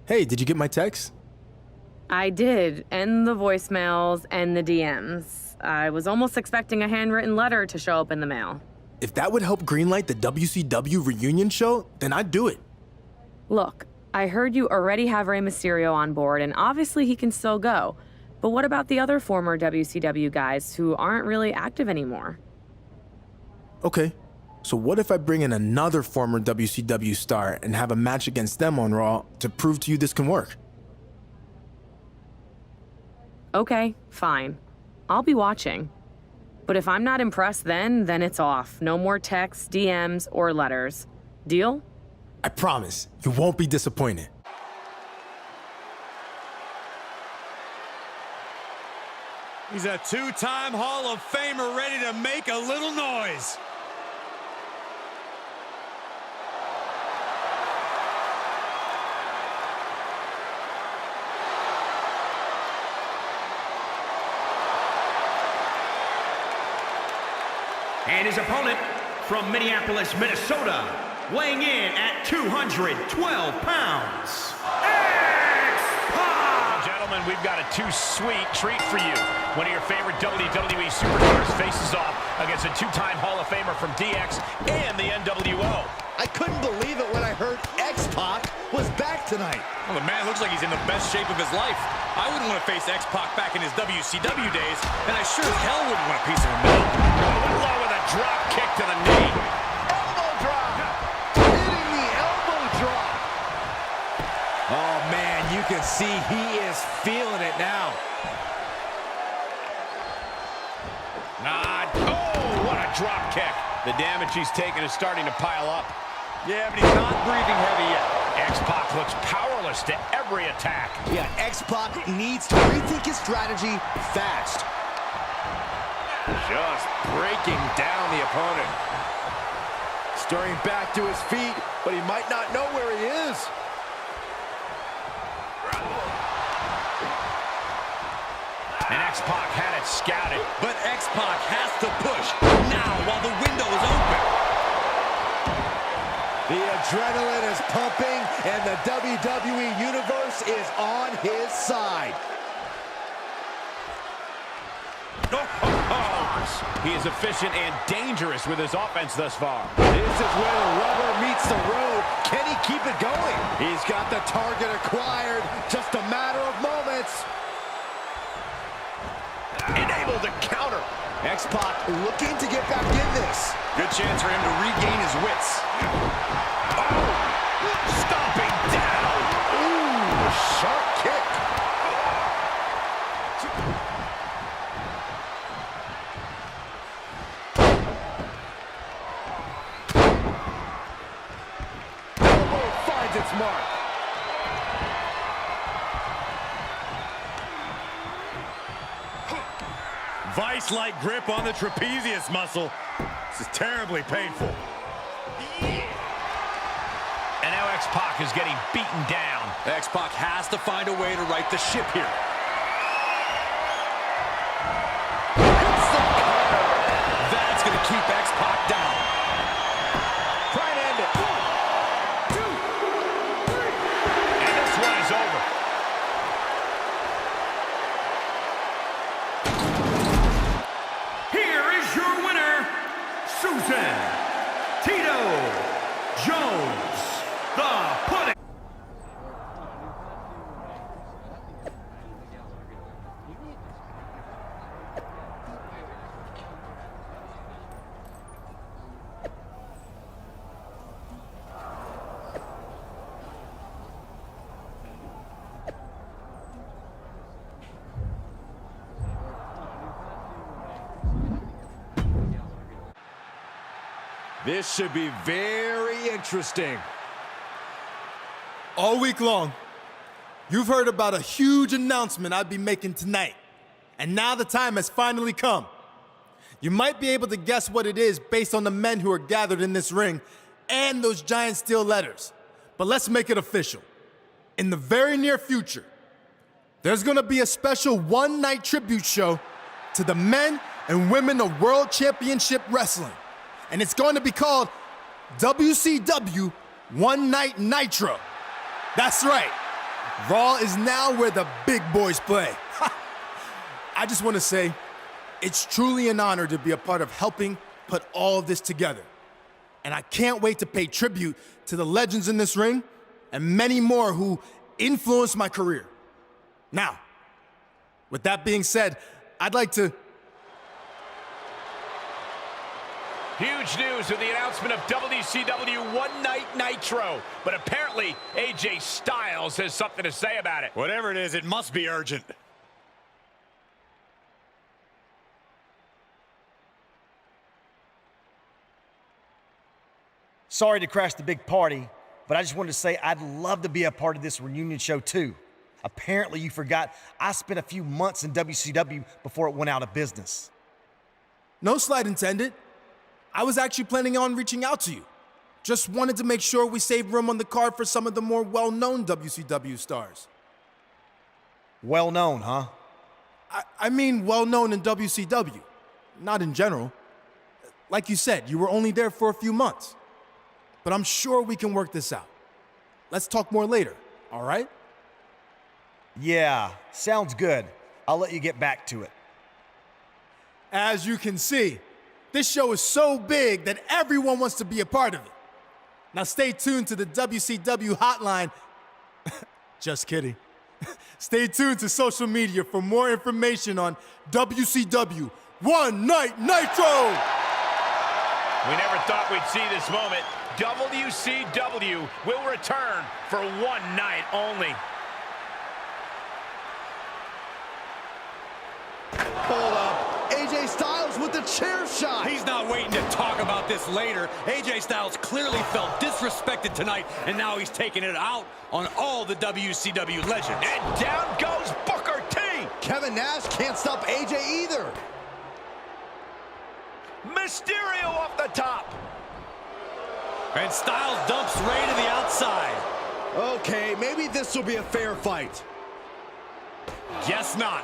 Hey, did you get my text? I did, and the voicemails and the DMs. I was almost expecting a handwritten letter to show up in the mail. If that would help greenlight the WCW REUNION show, then I'd do it. Look, I heard you already have Rey Mysterio on board, and obviously he can still go. But what about the other former WCW guys who aren't really active anymore? Okay, so what if I bring in another former WCW star and have a match against them on Raw to prove to you this can work? Okay, fine. I'll be watching. But if I'm not impressed then it's off. No more texts, DMs, or letters. Deal? I promise, you won't be disappointed. He's a two-time Hall of Famer ready to make a little noise. And his opponent from Minneapolis, Minnesota, weighing in at 212 pounds, X-Pac! Gentlemen, we've got a too-sweet treat for you. One of your favorite WWE superstars faces off against a two-time Hall of Famer from DX and the NWO. I couldn't believe it when I heard X-Pac was back tonight. Well, the man looks like he's in the best shape of his life. I wouldn't want to face X-Pac back in his WCW days, and I sure as hell wouldn't want a piece of him now. Low with a drop kick to the knee. Elbow drop. Hitting the elbow drop. Oh, man, you can see he is feeling it now. Oh, what a drop kick. The damage he's taken is starting to pile up. Yeah, but he's not breathing heavy yet. X-Pac looks powerless to every attack. Yeah, X-Pac needs to rethink his strategy fast. Just breaking down the opponent. Stirring back to his feet, but he might not know where he is. And X-Pac had it scouted. But X-Pac has to push now while the window is open. The adrenaline is pumping, and the WWE Universe is on his side. He is efficient and dangerous with his offense thus far. This is where the rubber meets the road. Can he keep it going? He's got the target acquired. Just a matter of moments. Enabled to counter. X-Pac looking to get back in this. Good chance for him to regain his wits. Oh, stomping down. Ooh, sharp kick. Elbow finds its mark. Vice-like grip on the trapezius muscle. This is terribly painful. And now X-Pac is getting beaten down. X-Pac has to find a way to right the ship here. That's going to keep X-Pac down. Try and end it. 1, 2, 3. And this one is over. Here is your winner, Susan Tito Jones, the Pudding. This should be very interesting. All week long, you've heard about a huge announcement I'd be making tonight. And now the time has finally come. You might be able to guess what it is based on the men who are gathered in this ring and those giant steel letters. But let's make it official. In the very near future, there's gonna be a special one-night tribute show to the men and women of World Championship Wrestling. And it's going to be called WCW One Night Nitro. That's right. Raw is now where the big boys play. I just want to say, it's truly an honor to be a part of helping put all of this together. And I can't wait to pay tribute to the legends in this ring and many more who influenced my career. Now, with that being said, I'd like to... Huge news with the announcement of WCW One Night Nitro. But apparently, AJ Styles has something to say about it. Whatever it is, it must be urgent. Sorry to crash the big party, but I just wanted to say I'd love to be a part of this reunion show too. Apparently you forgot I spent a few months in WCW before it went out of business. No slight intended. I was actually planning on reaching out to you. Just wanted to make sure we saved room on the card for some of the more well-known WCW stars. Well known, huh? I mean well-known in WCW, not in general. Like you said, you were only there for a few months. But I'm sure we can work this out. Let's talk more later, all right? Yeah, sounds good. I'll let you get back to it. As you can see, this show is so big that everyone wants to be a part of it. Now stay tuned to the WCW hotline. Just kidding. Stay tuned to social media for more information on WCW One Night Nitro! We never thought we'd see this moment. WCW will return for one night only. Hold up. AJ Styles with the chair shot. He's not waiting to talk about this later. AJ Styles clearly felt disrespected tonight, and now he's taking it out on all the WCW legends. And down goes Booker T. Kevin Nash can't stop AJ either. Mysterio off the top. And Styles dumps Ray to the outside. Okay, maybe this will be a fair fight. Guess not.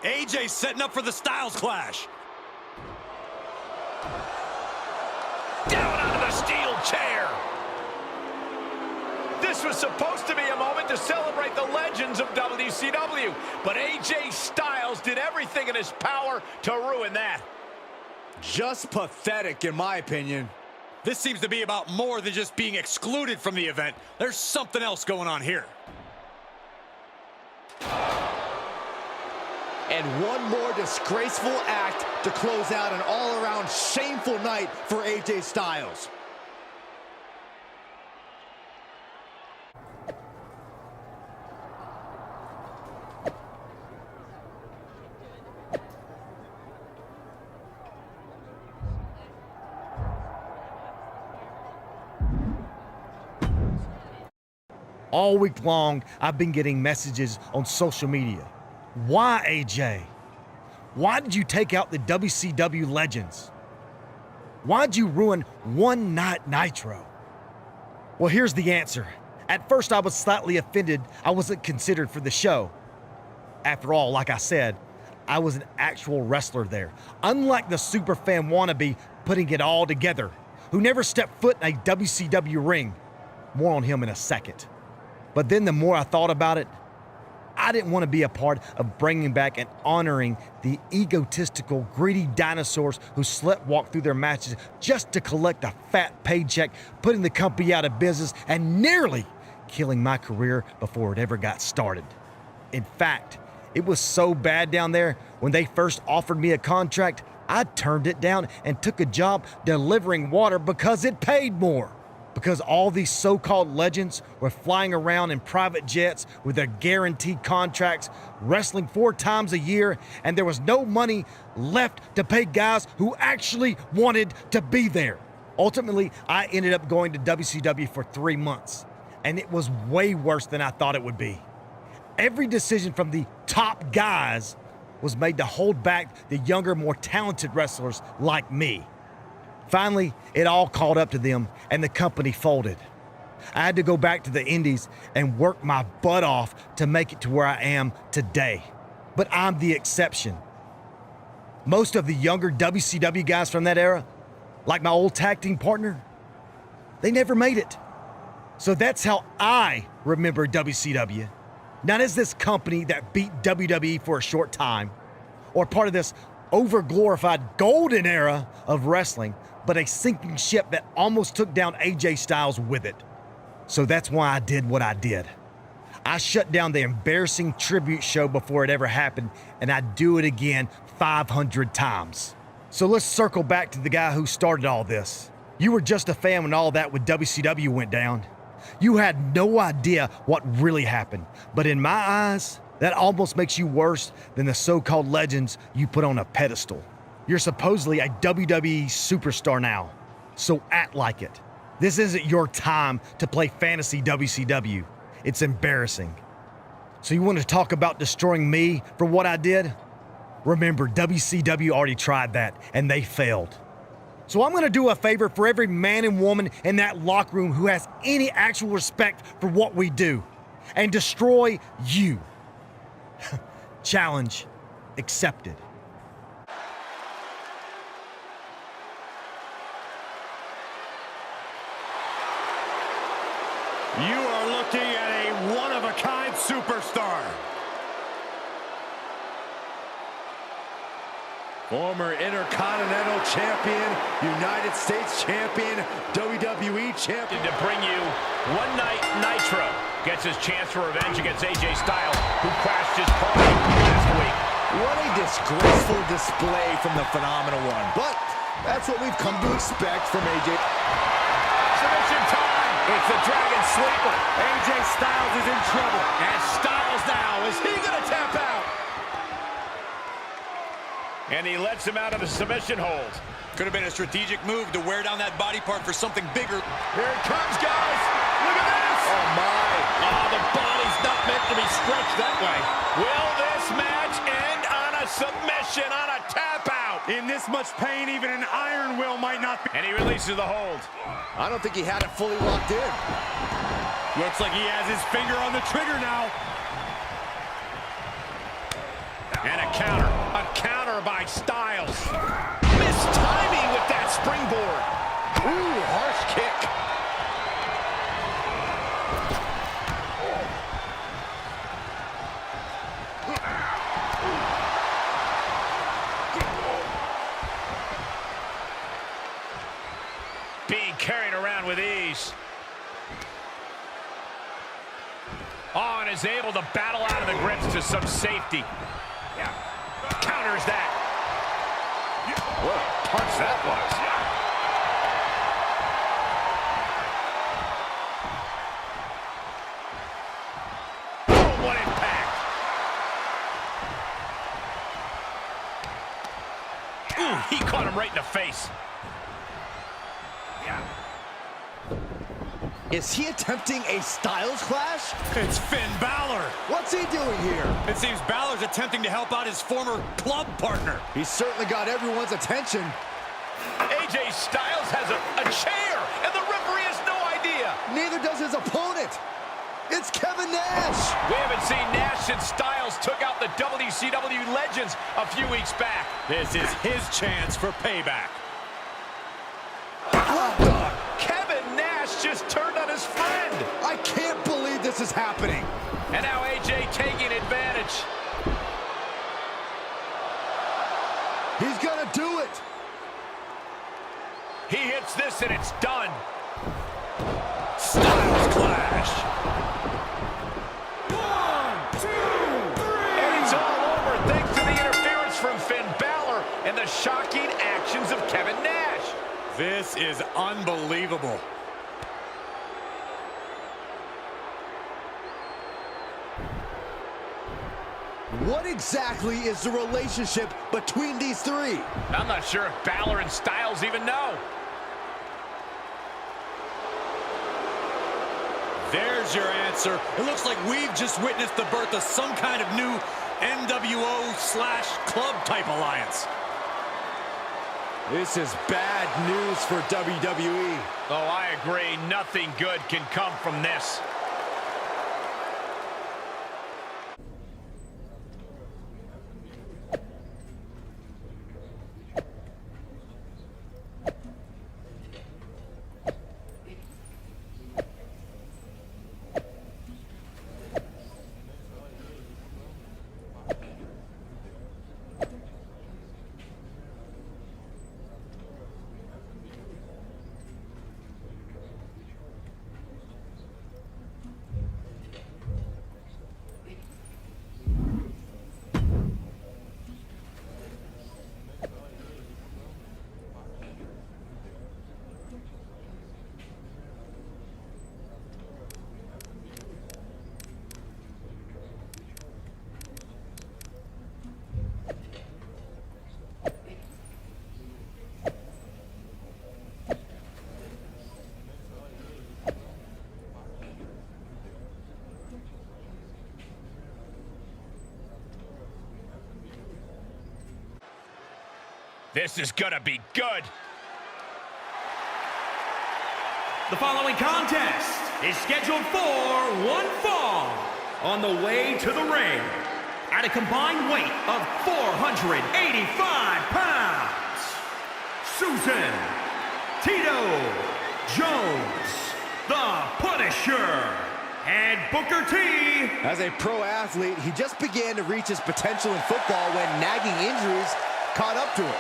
AJ setting up for the Styles Clash. Down onto the steel chair. This was supposed to be a moment to celebrate the legends of WCW, but AJ Styles did everything in his power to ruin that. Just pathetic, in my opinion. This seems to be about more than just being excluded from the event. There's something else going on here. And one more disgraceful act to close out an all-around shameful night for AJ Styles. All week long, I've been getting messages on social media. Why, AJ? Why did you take out the WCW legends? Why'd you ruin One Night Nitro? Well, here's the answer. At first, I was slightly offended I wasn't considered for the show. After all, like I said, I was an actual wrestler there, unlike the superfan wannabe putting it all together, who never stepped foot in a WCW ring. More on him in a second. But then the more I thought about it, I didn't want to be a part of bringing back and honoring the egotistical, greedy dinosaurs who sleptwalk through their matches just to collect a fat paycheck, putting the company out of business and nearly killing my career before it ever got started. In fact, it was so bad down there, when they first offered me a contract, I turned it down and took a job delivering water because it paid more. Because all these so-called legends were flying around in private jets with their guaranteed contracts, wrestling 4 times a year, and there was no money left to pay guys who actually wanted to be there. Ultimately, I ended up going to WCW for 3 months, and it was way worse than I thought it would be. Every decision from the top guys was made to hold back the younger, more talented wrestlers like me. Finally, it all caught up to them, and the company folded. I had to go back to the Indies and work my butt off to make it to where I am today. But I'm the exception. Most of the younger WCW guys from that era, like my old tag team partner, they never made it. So that's how I remember WCW. Not as this company that beat WWE for a short time, or part of this over-glorified golden era of wrestling, but a sinking ship that almost took down AJ Styles with it. So that's why I did what I did. I shut down the embarrassing tribute show before it ever happened, and I'd do it again 500 times. So let's circle back to the guy who started all this. You were just a fan when all that with WCW went down. You had no idea what really happened, but in my eyes, that almost makes you worse than the so-called legends you put on a pedestal. You're supposedly a WWE superstar now, so act like it. This isn't your time to play fantasy WCW. It's embarrassing. So you want to talk about destroying me for what I did? Remember, WCW already tried that, and they failed. So I'm going to do a favor for every man and woman in that locker room who has any actual respect for what we do, and destroy you. Challenge accepted. You are looking at a one-of-a-kind superstar. Former Intercontinental Champion, United States Champion, WWE Champion. To bring you One Night Nitro. Gets his chance for revenge against AJ Styles, who crashed his party last week. What a disgraceful display from the Phenomenal One. But that's what we've come to expect from AJ. Submission time. It's the Dragon Sleeper. AJ Styles is in trouble. And Styles now, is he going to tap out? And he lets him out of the submission hold. Could have been a strategic move to wear down that body part for something bigger. Here it comes, guys. Look at this. Oh, my. Oh, the body's not meant to be stretched that way. Will this match end on a submission, on a tap out? In this much pain, even an iron will might not be. And he releases the hold. I don't think he had it fully locked in. Looks like he has his finger on the trigger now. And a counter by Styles. Missed timing with that springboard. Ooh, harsh kick. Being carried around with ease. Oh, and is able to battle out of the grips to some safety. Yeah. Counters that. What a punch that was. Oh, what impact. Ooh, he caught him right in the face. Yeah. Is he attempting a Styles clash? It's Finn Balor. What's he doing here? It seems Balor's attempting to help out his former club partner. He's certainly got everyone's attention. AJ Styles has a chair, and the referee has no idea. Neither does his opponent. It's Kevin Nash. We haven't seen Nash since Styles took out the WCW legends a few weeks back. This is his chance for payback. What the? Kevin Nash just turned on his friend. I can't believe this is happening. And now AJ taking advantage. He's gonna do it. He hits this and it's done. Styles clash. 1, 2, 3. And it's all over thanks to the interference from Finn Balor and the shocking actions of Kevin Nash. This is unbelievable. What exactly is the relationship between these three? I'm not sure if Balor and Styles even know. There's your answer. It looks like we've just witnessed the birth of some kind of new NWO/club type alliance. This is bad news for WWE. Oh, I agree. Nothing good can come from this. This is gonna be good. The following contest is scheduled for one fall. On the way to the ring, at a combined weight of 485 pounds, Susan Tito Jones, the Punisher, and Booker T. As a pro athlete, he just began to reach his potential in football when nagging injuries caught up to him.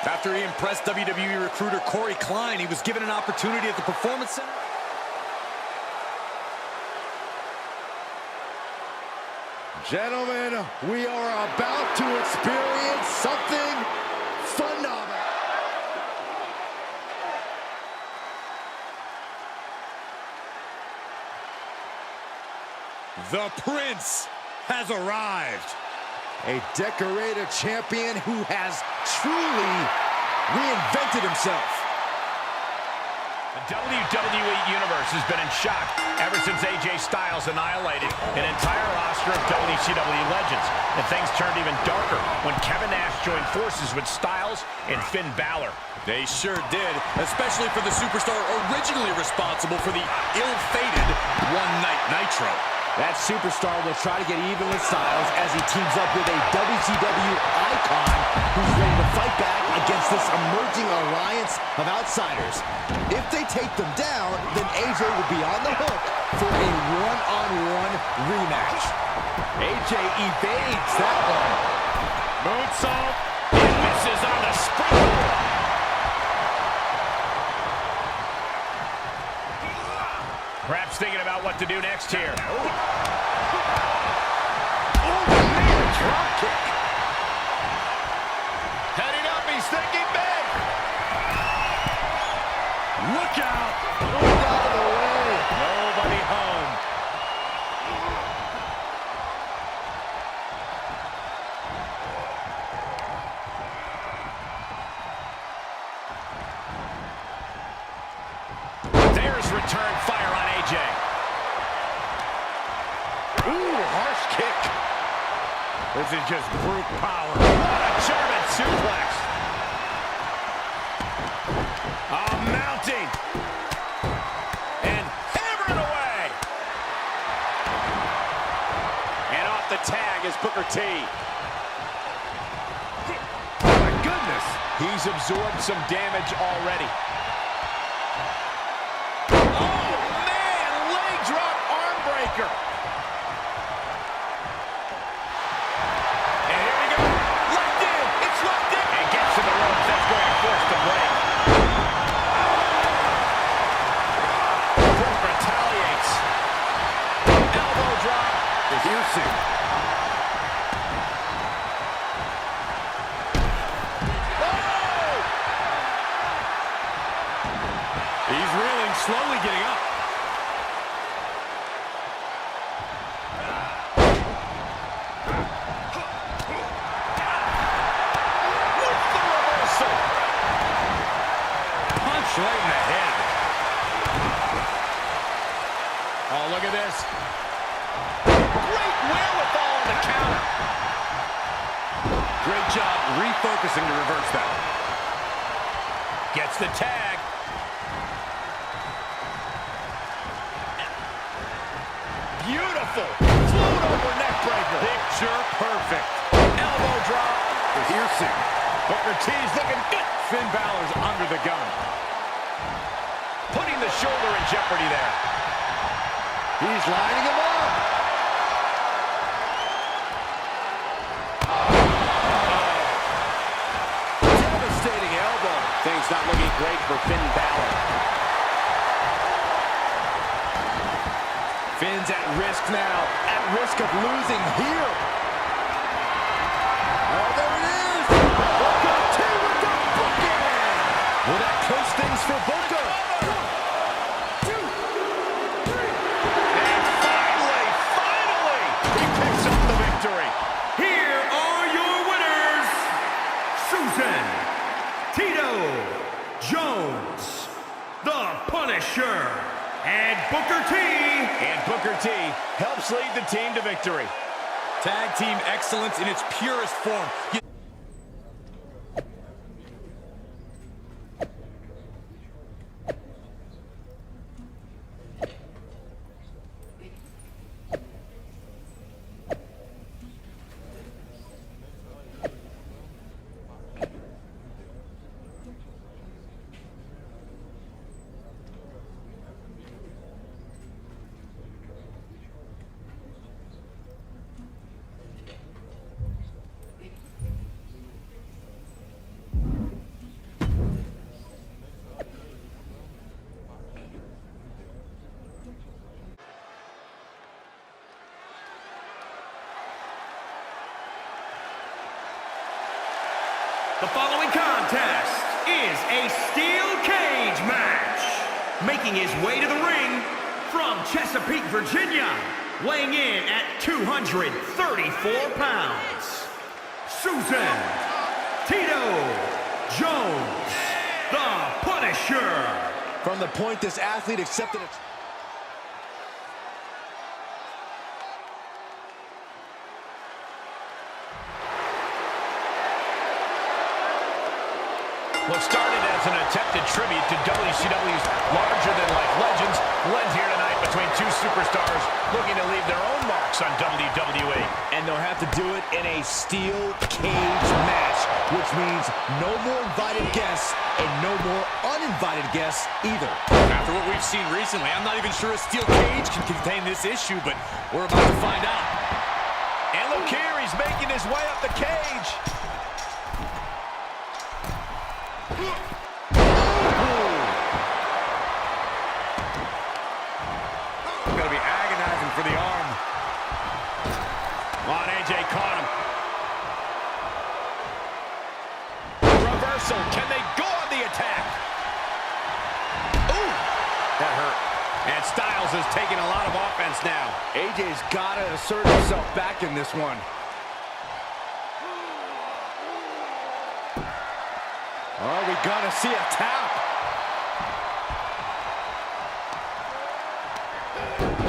After he impressed WWE recruiter Corey Klein, he was given an opportunity at the Performance Center. Gentlemen, we are about to experience something phenomenal. The Prince has arrived. A decorated champion who has truly reinvented himself. The WWE Universe has been in shock ever since AJ Styles annihilated an entire roster of WCW legends. And things turned even darker when Kevin Nash joined forces with Styles and Finn Balor. They sure did, especially for the superstar originally responsible for the ill-fated One Night Nitro. That superstar will try to get even with Styles as he teams up with a WCW icon who's ready to fight back against this emerging alliance of outsiders. If they take them down, then AJ will be on the hook for a one-on-one rematch. AJ evades that one. Moonsault, and misses on the springboard. Perhaps thinking about what to do next here. Oh, man, drop kick. Heading up, he's thinking big. Look out. Moved out of the way. Nobody home. There's return fire on AJ. Ooh, harsh kick. This is just brute power. What a German suplex. Oh, mounting. And hammering away. And off the tag is Booker T. Oh, my goodness. He's absorbed some damage already. Oh, man. Leg drop arm breaker. He's reeling, slowly getting up. With the reversal. Punch right in the head. Oh, look at this. Great wherewithal on the counter. Great job refocusing to reverse that. Gets the tag. Beautiful. Float over neck breaker. Picture perfect. Elbow drop. Piercing. Booker T's looking good. Finn Balor's under the gun. Putting the shoulder in jeopardy there. He's lining him up. Devastating elbow. Things not looking great for Finn Balor. Finn's at risk now. At risk of losing here. Oh, there it is. Booker T with the booking. Will that close things for Booker? And finally, he picks up the victory. Here are your winners, Susan Tito Jones, the Punisher, and Booker T. And Booker T helps lead the team to victory. Tag team excellence in its purest form. The following contest is a steel cage match. Making his way to the ring from Chesapeake, Virginia, weighing in at 234 pounds, Susan Tito Jones, the Punisher. From the point this athlete accepted it. What started as an attempted tribute to WCW's larger-than-life legends blends here tonight between two superstars looking to leave their own marks on WWE. And they'll have to do it in a steel cage match, which means no more invited guests and no more uninvited guests either. After what we've seen recently, I'm not even sure a steel cage can contain this issue, but we're about to find out. And look here, he's making his way up the cage. Gonna be agonizing for the arm. On, AJ caught him. Reversal, can they go on the attack? Ooh, that hurt. And Styles is taking a lot of offense now. AJ's gotta assert himself back in this one. Are we gonna see a tap?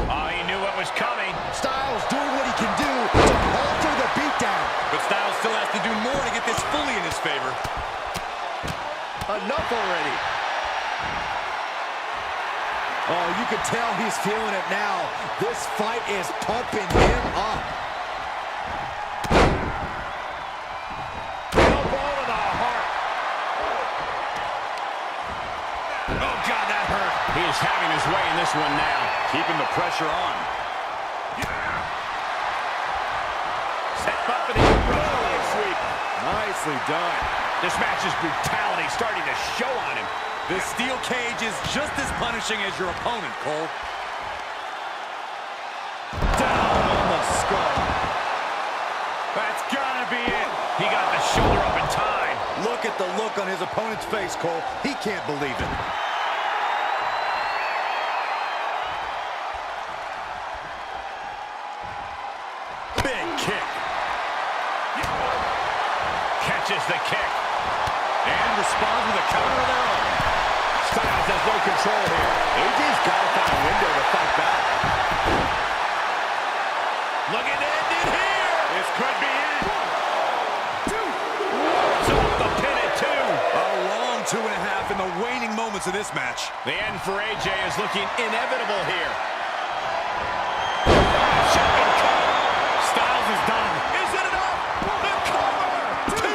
Oh, he knew what was coming. Styles doing what he can do to alter the beatdown. But Styles still has to do more to get this fully in his favor. Enough already. Oh, you can tell he's feeling it now. This fight is pumping him up. Elbow to the heart. Oh, God, that hurt. He is having his way in this one now. Keeping the pressure on. Set up for the leg sweep. Nicely done. This match's brutality starting to show on him. This steel cage is just as punishing as your opponent, Cole. Down on the skull. That's gotta be it. He got the shoulder up in time. Look at the look on his opponent's face, Cole. He can't believe it. Big kick. Catches the kick. And responds with a counter of their own. Styles has no control here. AJ's got to find a window to fight back. Looking to end it here. This could be it. 1, 2. So the pin at 2. A long 2.5 in the waning moments of this match. The end for AJ is looking inevitable here. Styles is done. Is it enough? The cover. 2.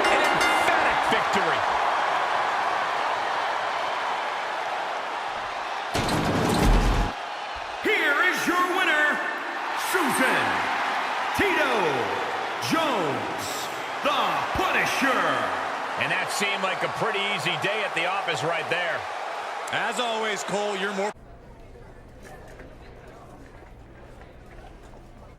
An emphatic victory. Here is your winner, Susan Tito Jones, the Punisher. And that seemed like a pretty easy day at the office right there. As always, Cole, you're more...